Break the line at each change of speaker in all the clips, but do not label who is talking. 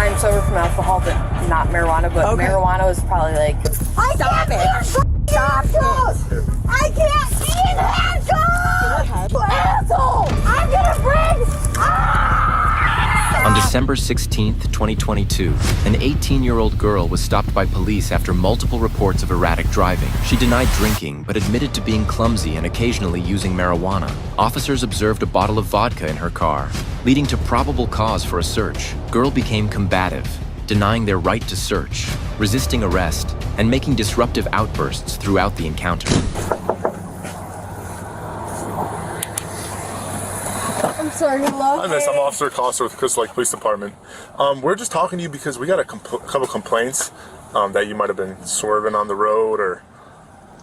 I'm sober from alcohol, but not marijuana. But marijuana was probably like.
Stop it! Stop it!
I can't eat handcuffs! You asshole! I'm gonna bring.
On December 16th, 2022, an 18-year-old girl was stopped by police after multiple reports of erratic driving. She denied drinking, but admitted to being clumsy and occasionally using marijuana. Officers observed a bottle of vodka in her car, leading to probable cause for a search. Girl became combative, denying their right to search, resisting arrest, and making disruptive outbursts throughout the encounter.
I'm sorry, hello?
Hi, miss. I'm Officer Costa with Crystal Lake Police Department. We're just talking to you because we got a couple complaints that you might have been swerving on the road, or...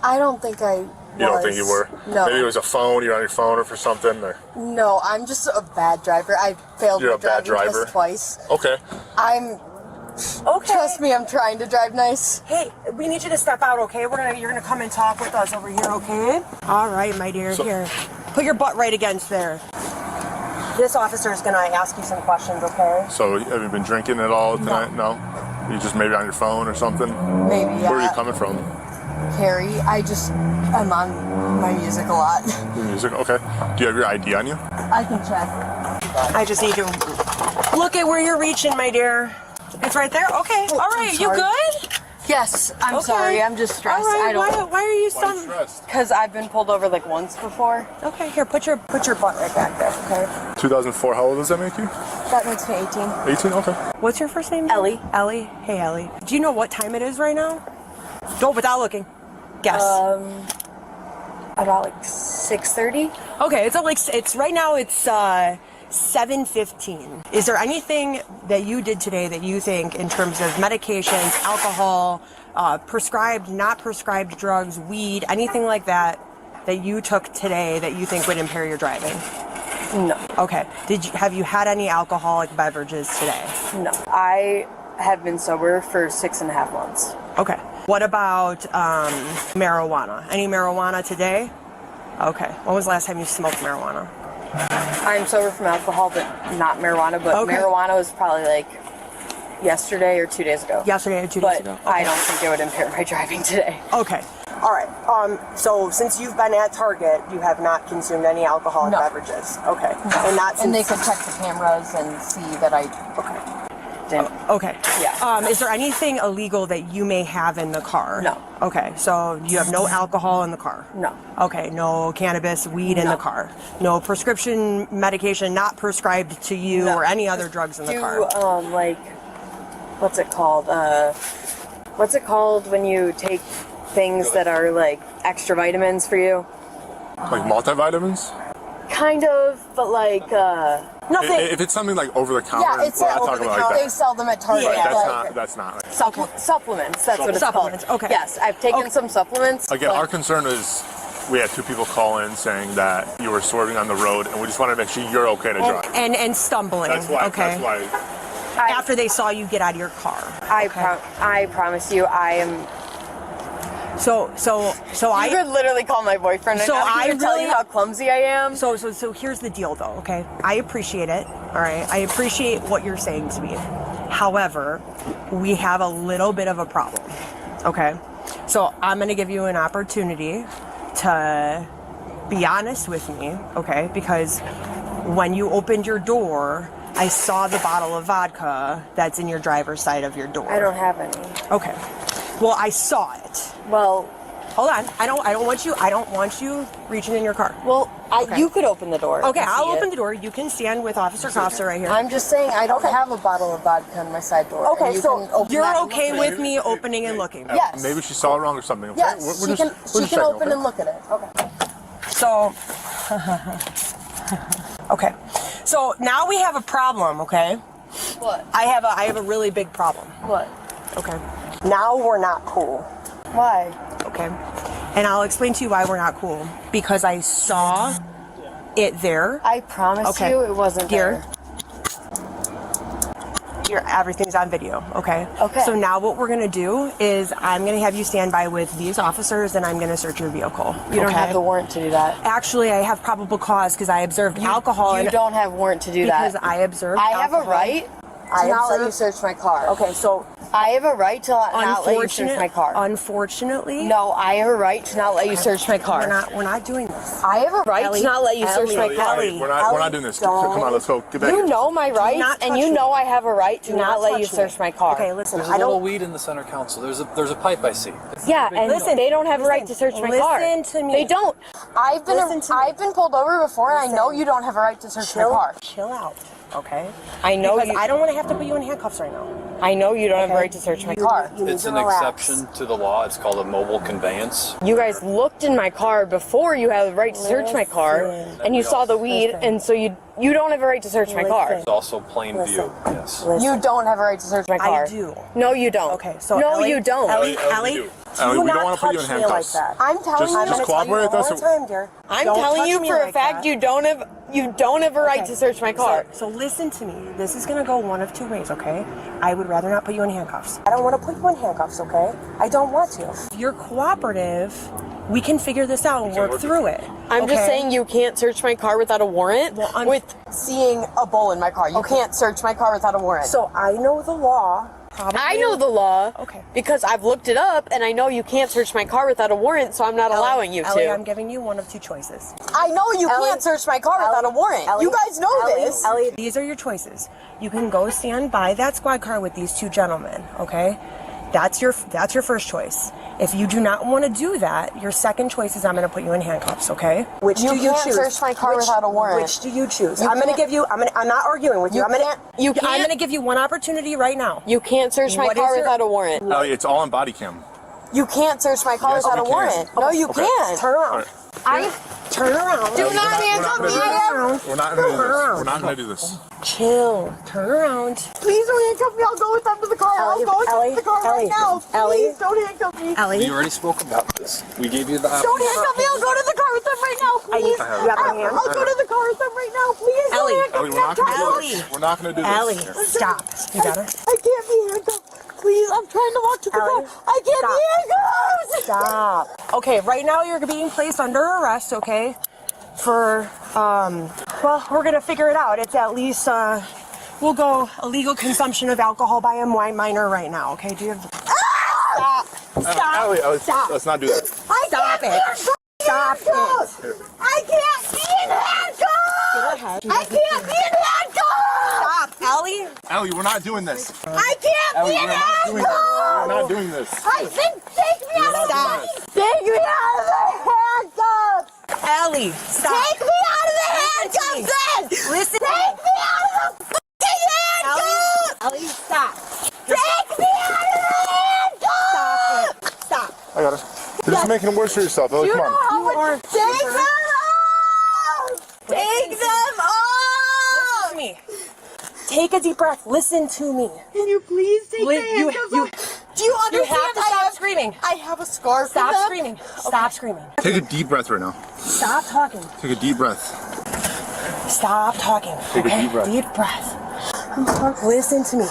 I don't think I was.
You don't think you were?
No.
Maybe it was a phone, you're on your phone or for something, or...
No, I'm just a bad driver. I failed
You're
my
a bad
driving
driver?
test twice.
Okay.
Trust me, I'm trying to drive nice.
Hey, we need you to step out, okay? You're gonna come and talk with us over here, okay? All right, my dear. Here, put your butt right against there. This officer is gonna ask you some questions, okay?
So, have you been drinking at all tonight? No? You just maybe on your phone or something?
Maybe, yeah.
Where are you coming from?
Carrie, I'm on my music a lot.
Your music? Okay. Do you have your ID on you?
I can check.
I just need to look at where you're reaching, my dear. It's right there? Okay. All right, you good?
Yes, I'm sorry. I'm just stressed.
All right,
I don't.
why are you
Why are you
so...
stressed?
Because I've been pulled over like once before.
Okay, here, put your butt right back there, okay?
2004, how old does that make you?
That makes me 18.
18? Okay.
What's your first name?
Ellie.
Ellie? Hey, Ellie. Do you know what time it is right now? Go without looking. Guess.
About like 6:30.
Okay, it's right now it's 7:15. Is there anything that you did today that you think, in terms of medications, alcohol, prescribed, not prescribed drugs, weed, anything like that, that you took today that you think would impair your driving?
No.
Okay. Have you had any alcoholic beverages today?
No. I have been sober for 6.5 months.
Okay. What about marijuana? Any marijuana today? Okay. When was the last time you smoked marijuana?
I'm sober from alcohol, but not marijuana. But marijuana was probably like yesterday or 2 days ago.
Yesterday or 2 days ago.
But I don't think it would impair my driving today.
Okay. All right. So since you've been at Target, you have not consumed any alcoholic beverages. Okay.
No. And they could check the cameras and see that I didn't.
Okay.
Yeah.
Is there anything illegal that you may have in the car?
No.
Okay. So you have no alcohol in the car?
No.
Okay. No cannabis, weed in the car? No prescription medication not prescribed to you or any other drugs in the car?
Like, what's it called? What's it called when you take things that are like extra vitamins for you?
Like multivitamins?
Kind of, but like
nothing.
If it's something like over the counter,
yeah, it's
we're not
over
talking
the
about
counter.
like
They sell them at Target.
that. That's not. Like,
Supplements. That's what it's
Supplements.
called.
Okay.
Yes, I've taken some supplements.
Again, our concern is we had 2 people call in saying that you were swerving on the road, and we just want to make sure you're okay to drive.
And stumbling.
That's why.
Okay.
That's why.
After they saw you get out of your car.
I promise you, I am.
So
I could literally call my boyfriend and tell you how clumsy I am.
So here's the deal, though. Okay, I appreciate it. All right, I appreciate what you're saying to me. However, we have a little bit of a problem. Okay, so I'm gonna give you an opportunity to be honest with me. Okay, because when you opened your door, I saw the bottle of vodka that's in your driver's side of your door.
I don't have any.
Okay. Well, I saw it.
Well,
hold on. I don't want you reaching in your car.
Well, you could open the door.
Okay, I'll open the door. You can stand with Officer Costa right here.
I'm just saying I don't have a bottle of vodka on my side door.
Okay, so you're okay with me opening and looking?
Yes.
Maybe she saw it wrong or something. Okay?
Yes, she can open and look at it. Okay.
So, okay. So now we have a problem. Okay.
What?
I have a really big problem.
What?
Okay. Now we're not cool.
Why?
Okay. And I'll explain to you why we're not cool. Because I saw it there.
I promise you it wasn't there.
Everything's on video, okay?
Okay.
So now what we're gonna do is I'm gonna have you stand by with these officers and I'm gonna search your vehicle.
You don't have the warrant to do that.
Actually, I have probable cause because I observed alcohol.
You don't have warrant to do that.
Because I observed
I have
alcohol.
a right to not let you search my car.
Okay, so
I have a right to not let you search my car.
Unfortunately,
No, I have a right to not let you search my car.
we're not doing this.
I have a right
Ellie,
to not let you search my
Ellie,
car.
Ellie,
We're not doing this.
don't.
Come on, let's go. Get back.
You know my rights,
not
and
touch
you
me.
know I have a right to
Do
not let you
touch me.
search my car.
Okay, listen,
There's a
I
little
don't.
weed in the center console. There's a pipe I see.
Yeah, and
Listen,
they don't have a right to search my car.
listen to me.
They don't. I've
Listen to me.
I've been pulled over before, and I
Listen.
know you don't have a right to search my car.
Chill out, okay?
I know
Because
you.
I don't want to have to put you in handcuffs right now.
I know you don't have a
Okay?
right to search my
You-
car.
you need
It's
to
an
relax.
exception to the law. It's called a mobile conveyance.
You guys looked in my car before you had the right to search my car,
Listen.
and you saw the weed,
Listen.
and so you don't have a right to search my car.
Listen.
It's also plain view. Yes.
Listen.
You don't have a right to search my car.
I do.
No, you don't.
Okay, so
no,
Ellie,
you don't.
Ellie,
Ellie,
do
we don't
not
wanna put you in
touch me like
handcuffs.
that.
I'm telling
Just-
you.
I'm
just
gonna tell
cooperate
you
with us
one more time, dear.
I'm
Don't
telling
touch
you
me
for a
like
fact
that.
you don't have a right
Okay.
to search my car.
So listen to me. This is gonna go one of two ways, okay? I would rather not put you in handcuffs. I don't want to put you in handcuffs, okay? I don't want to. If you're cooperative, we can figure this out and work through it.
I'm just
okay?
saying you can't search my car without a warrant.
Well,
with seeing a bull in my car, you
Okay.
can't search my car without a warrant.
So I know the law. Probably.
I know the law.
Okay.
Because I've looked it up, and I know you can't search my car without a warrant, so I'm not allowing you
Ellie,
to.
I'm giving you one of two choices.
I know you
Ellie,
can't search my car without a warrant.
Ellie,
you guys know
Ellie,
this.
Ellie, these are your choices. You can go stand by that squad car with these two gentlemen, okay? That's your first choice. If you do not want to do that, your second choice is I'm going to put you in handcuffs, okay? Which
You
do you
can't
choose?
search my car without a warrant.
Which do you choose?
You
I'm going to
can't-
give you. I'm not arguing with you.
You
I'm going
can't- you
to. I'm
can't-
going to give you one opportunity right now.
You can't search my
What
car
is your-
without a warrant.
Ellie, it's all on body cam.
You can't search my car
Yes,
without
we
a
can.
warrant. No, you
Okay.
can't.
Turn around.
Alright.
I
Turn around.
do not handcuff me.
We're not gonna do this.
Chill. Turn around.
Please don't handcuff me. I'll go with them to the car. I'll go with them to the car right now.
Ellie.
Please don't handcuff me.
Ellie.
We already spoke about this. We gave you the
Don't
option.
handcuff me. I'll go to the car with them right now. Please.
You have my hand?
I'll go to the car with them right now. Please
Ellie.
don't handcuff
Ellie,
me.
we're not gonna do
Ellie.
this. We're not gonna do this.
Ellie,
Here.
stop. You got it?
I can't be handcuffed. Please, I'm trying to walk to the
Ellie,
car. I can't
stop.
be handcuffed.
Stop. Okay, right now you're being placed under arrest, okay? For, well, we're gonna figure it out. It's at least, we'll go illegal consumption of alcohol by a minor right now, okay? Do you have... Stop. Stop.
Ellie,
Stop.
let's not do that.
Stop it. Stop it.
I can't be in handcuffs.
Go ahead.
I can't be in handcuffs.
Stop, Ellie.
Ellie, we're not doing this.
I can't
Ellie,
be
we're
in
not doing this. We're
handcuffs.
not doing this.
I said, take me out of
Stop.
the Take me out of the handcuffs.
Ellie, stop.
Take me out of the
Listen to me.
handcuffs, then.
Listen.
Take me out of the fucking handcuffs.
Ellie, stop.
Take me out of the handcuffs.
Stop.
I got it. You're just making it worse for yourself, Ellie.
You
Come
know
on.
how much? Take them off. Take them off.
Listen to me. Take a deep breath. Listen to me.
Can you please take
Li-
the
you-
handcuffs
you-
off? Do you
You
understand?
have to stop screaming.
I have a scar.
Stop
for them.
screaming. Stop screaming.
Take a deep breath right now.
Stop talking.
Take a deep breath.
Stop talking.
Take a
okay?
deep breath.
Deep breath. Listen to me.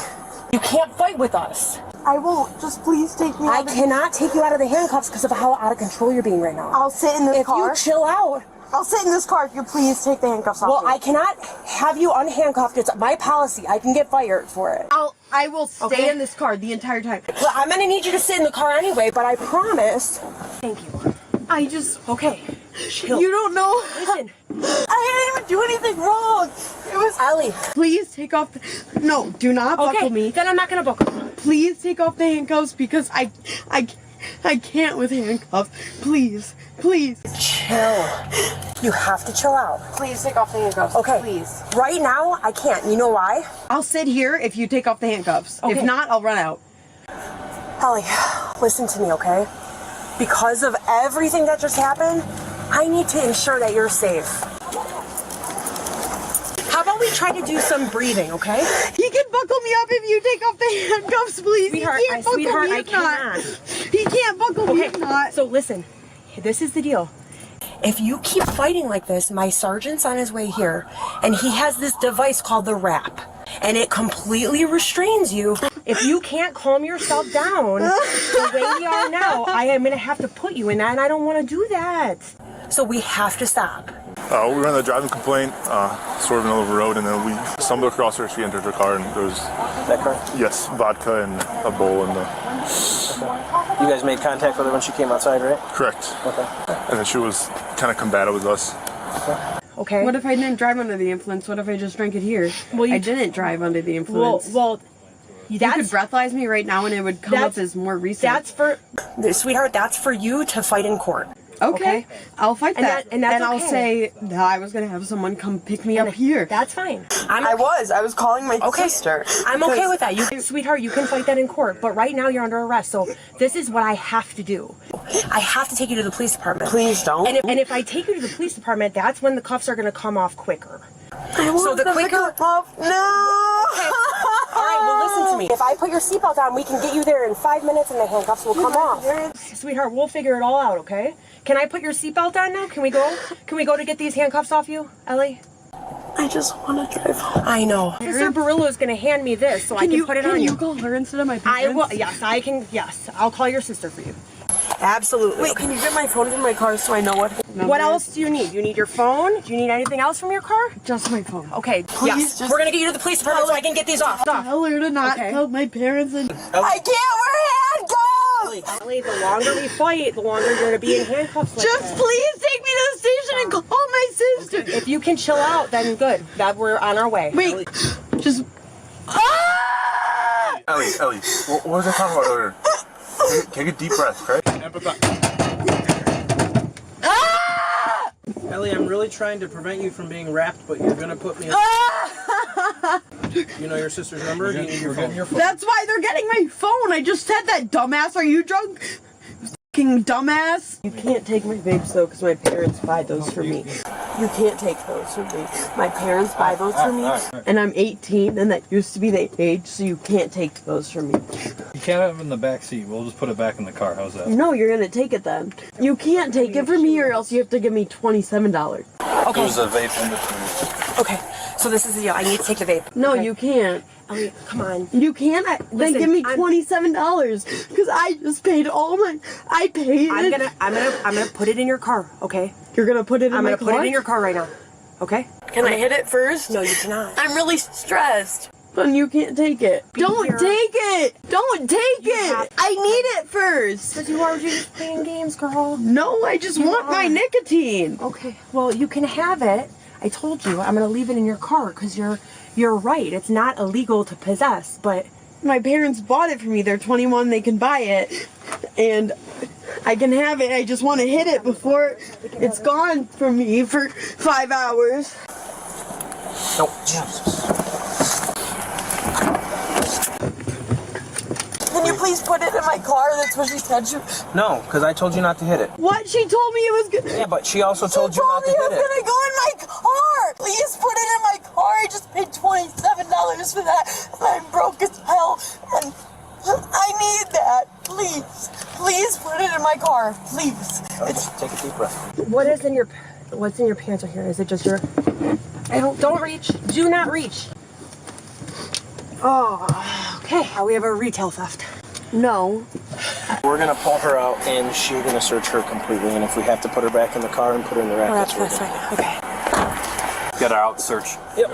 You can't fight with us.
I won't. Just please take me
I
out of
cannot take you out of the handcuffs because of how out of control you're being right now.
I'll sit in this
If
car.
you chill out,
I'll sit in this car if you please take the handcuffs off.
well,
me.
I cannot have you unhandcuffed. It's my policy. I can get fired for it.
I will stay
Okay.
in this car the entire time.
Well, I'm gonna need you to sit in the car anyway, but I promise. Thank you.
I just.
Okay. Chill.
You don't know.
Listen,
I didn't even do anything wrong. It was.
Ellie.
Please take off. No, do not
Okay.
buckle me.
Then I'm not gonna buckle.
Please take off the handcuffs because I can't with handcuffs. Please, please.
Chill. You have to chill out.
Please take off the handcuffs.
Okay.
Please.
Right now, I can't. You know why?
I'll sit here if you take off the handcuffs.
Okay.
If not, I'll run out.
Ellie, listen to me, okay? Because of everything that just happened, I need to ensure that you're safe. How about we try to do some breathing, okay?
He can buckle me up if you take off the handcuffs, please.
Sweetheart,
he can't buckle
sweetheart,
me
I
if not.
cannot.
He can't buckle me if not.
So listen, this is the deal. If you keep fighting like this, my sergeant's on his way here, and he has this device called the wrap, and it completely restrains you. If you can't calm yourself down the way you are now, I am gonna have to put you in that, and I don't want to do that. So we have to stop.
We were on the driving complaint, swerving over the road, and then we stumbled across her. She entered her car, and there was
That car?
yes, vodka and a bowl in the.
You guys made contact with her when she came outside, right?
Correct.
Okay.
And then she was kind of combative with us.
Okay.
What if I didn't drive under the influence? What if I just drank it here?
Well,
I didn't drive under the influence.
Well,
you
that's
could breathalyze me right now and it would come up as more recent.
That's for, sweetheart. That's for you to fight in court.
okay. I'll fight
And
that.
that- and that's
I'll
okay.
say that I was gonna have someone come pick me up here.
That's fine.
I was calling my
Okay.
sister.
I'm okay with that. Sweetheart, you can fight that in court. But right now you're under arrest. So this is what I have to do. I have to take you to the police department.
Please don't.
And if I take you to the police department, that's when the cuffs are going to come off quicker.
I want
So the
them to
quicker-
come off. No.
All right, well, listen to me. If I put your seatbelt on, we can get you there in 5 minutes and the handcuffs will come off. Sweetheart, we'll figure it all out, okay? Can I put your seatbelt on now? Can we go? Can we go to get these handcuffs off you, Ellie?
I just want to drive home.
I know. Mr. Barillo is going to hand me this so I can put it on
Can
you.
you call her instead of my
I
parents?
will. Yes, I can. Yes, I'll call your sister for you. Absolutely.
Wait, can you get my phone from my car so I know what?
What else do you need? You need your phone? Do you need anything else from your car?
Just my phone.
Okay,
Please
yes.
just
We're gonna get you to the police department so I can get these off.
Tell her to not
Okay.
tell my parents and
I can't wear handcuffs.
Ellie, the longer we fight, the longer you're gonna be in handcuffs like
just
this.
please take me to the station and call my sister.
If you can chill out, then good. That we're on our way.
Wait, just
Ellie, what was I talking about earlier? Take a deep breath, okay?
Ellie, I'm really trying to prevent you from being wrapped, but you're gonna put me. You know your sister's number? Do you need your phone?
that's why they're getting my phone. I just said that, dumbass. Are you drunk? Fucking dumbass. You can't take my vapes though, because my parents buy those for me. You can't take those from me. My parents buy those for me, and I'm 18, and that used to be the age, so you can't take those from me.
You can't have it in the back seat. We'll just put it back in the car. How's that?
No, you're gonna take it then. You can't take it from me, or else you have to give me $27.
There was a vape in between.
Okay, so this is the deal. I need to take the vape.
No,
Okay.
you can't.
Ellie, come on.
You can't. Then
Listen,
give me
I'm-
$27 because I just paid all my. I paid.
I'm gonna put it in your car. Okay.
You're gonna put it in
I'm
my
gonna
car.
put it in your car right now. Okay.
Can I hit it first?
No, you cannot.
I'm really stressed.
Then you can't take it. Don't
here.
take it. Don't take
have
it. I need it first.
Because you are just playing games, girl.
No, I just want my
are.
nicotine.
Okay. Well, you can have it. I told you. I'm gonna leave it in your car because you're right. It's not illegal to possess, but
My parents bought it for me. They're 21. They can buy it, and I can have it. I just want to hit it before it's gone from me for 5 hours.
No, Jesus.
Can you please put it in my car? That's what she said.
No, because I told you not to hit it.
What? She told me it was good.
Yeah, but she also told you not to
it
hit
was
it.
gonna go in my car. Please put it in my car. I just paid $27 for that, and I'm broke as hell, and I need that. Please put it in my car. Please. It's
Take a deep breath.
what's in your pants right here? Is it just your? Don't reach. Do not reach. Oh, okay. We have a retail theft.
No.
We're gonna pull her out and she's gonna search her completely. And if we have to put her back in the car and put her in the rack, that's what we're doing.
fine. Okay.
Get her out, search.
Yep.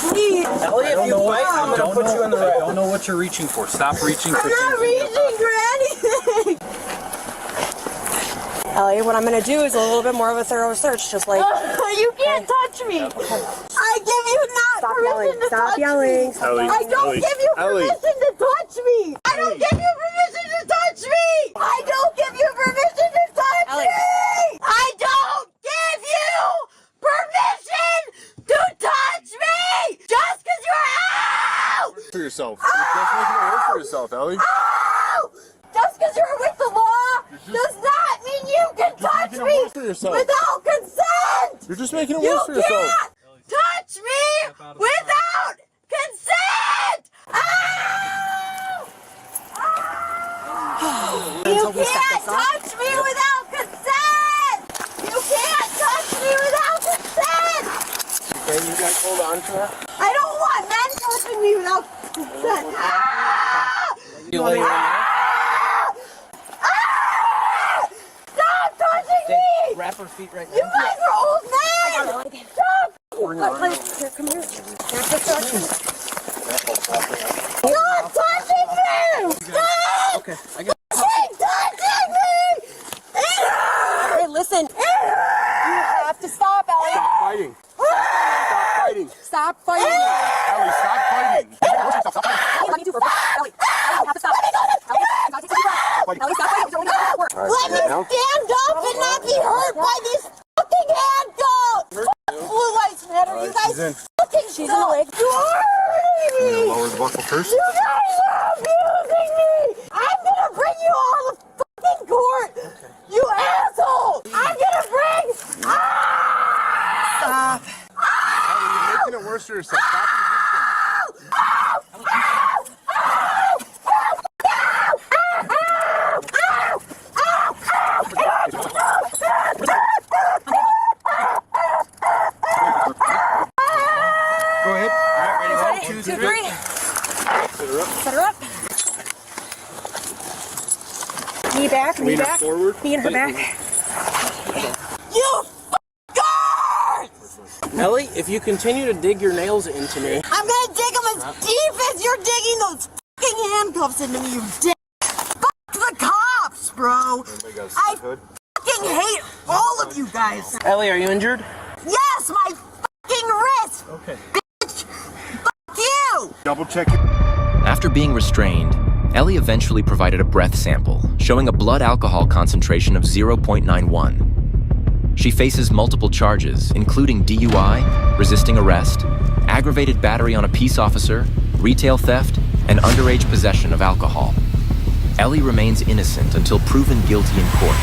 please.
Ellie, if you like, I'm gonna put you in the
I
rack.
don't know what you're reaching for. Stop reaching for
I'm not
things.
reaching for anything.
Ellie, what I'm gonna do is a little bit more of a thorough search, just like.
You can't touch me. I give you not permission to
Stop
touch
yelling.
me.
Ellie,
I don't
Ellie,
give you
Ellie.
permission to touch me. I don't give you permission to touch me. I don't give you permission to touch
Ellie.
me. I don't give you permission to touch me. Just because you're out.
For yourself. You're just making it worse for yourself, Ellie.
Out. Just because you're with the law does not mean you can touch
making it
me
worse for yourself.
without consent.
You're just making it
You
worse for yourself.
can't touch me without consent! Ow! Ow! You can't touch me without consent! You can't touch me without consent!
Okay, you guys hold on to her.
I don't want men touching me without consent! Ah!
You lay her in there.
Ah! Stop touching me!
Wrap
her feet right
You
now.
guys are old men! Stop!
Here, come here. There's distraction.
Stop touching me! Stop!
Okay, I got.
Keep touching me!
Hey, listen. You have to stop, Ellie.
Fighting. Stop fighting.
Stop fighting.
Ellie, stop fighting.
Let me do for Ellie. You have to stop. Ellie, you gotta take some deep breaths. Ellie, stop fighting.
Let me stand up and not be hurt by these fucking handcuffs! Blue lights matter, you guys
she's in.
fucking
She's in the leg.
You are hurting me!
Lower the buckle first.
You guys are abusing me! I'm gonna bring you all to fucking court! You asshole! I'm gonna bring...
Stop.
Ellie, you're making it worse for yourself. Stop Go ahead. All right, ready? 1, 2, 3.
Set her up. Knee back, knee
Lean her
back.
forward.
Knee in her back.
You fuckers!
Ellie, if you continue to dig your nails into me,
I'm gonna dig them as deep as you're digging those fucking handcuffs into me, you dick! Fuck the cops, bro! I fucking hate all of you guys!
Ellie, are you injured?
Yes, my fucking wrist!
Okay.
Bitch! Fuck you!
Double check it.
After being restrained, Ellie eventually provided a breath sample showing a blood alcohol concentration of 0.91. She faces multiple charges, including DUI, resisting arrest, aggravated battery on a peace officer, retail theft, and underage possession of alcohol. Ellie remains innocent until proven guilty in court.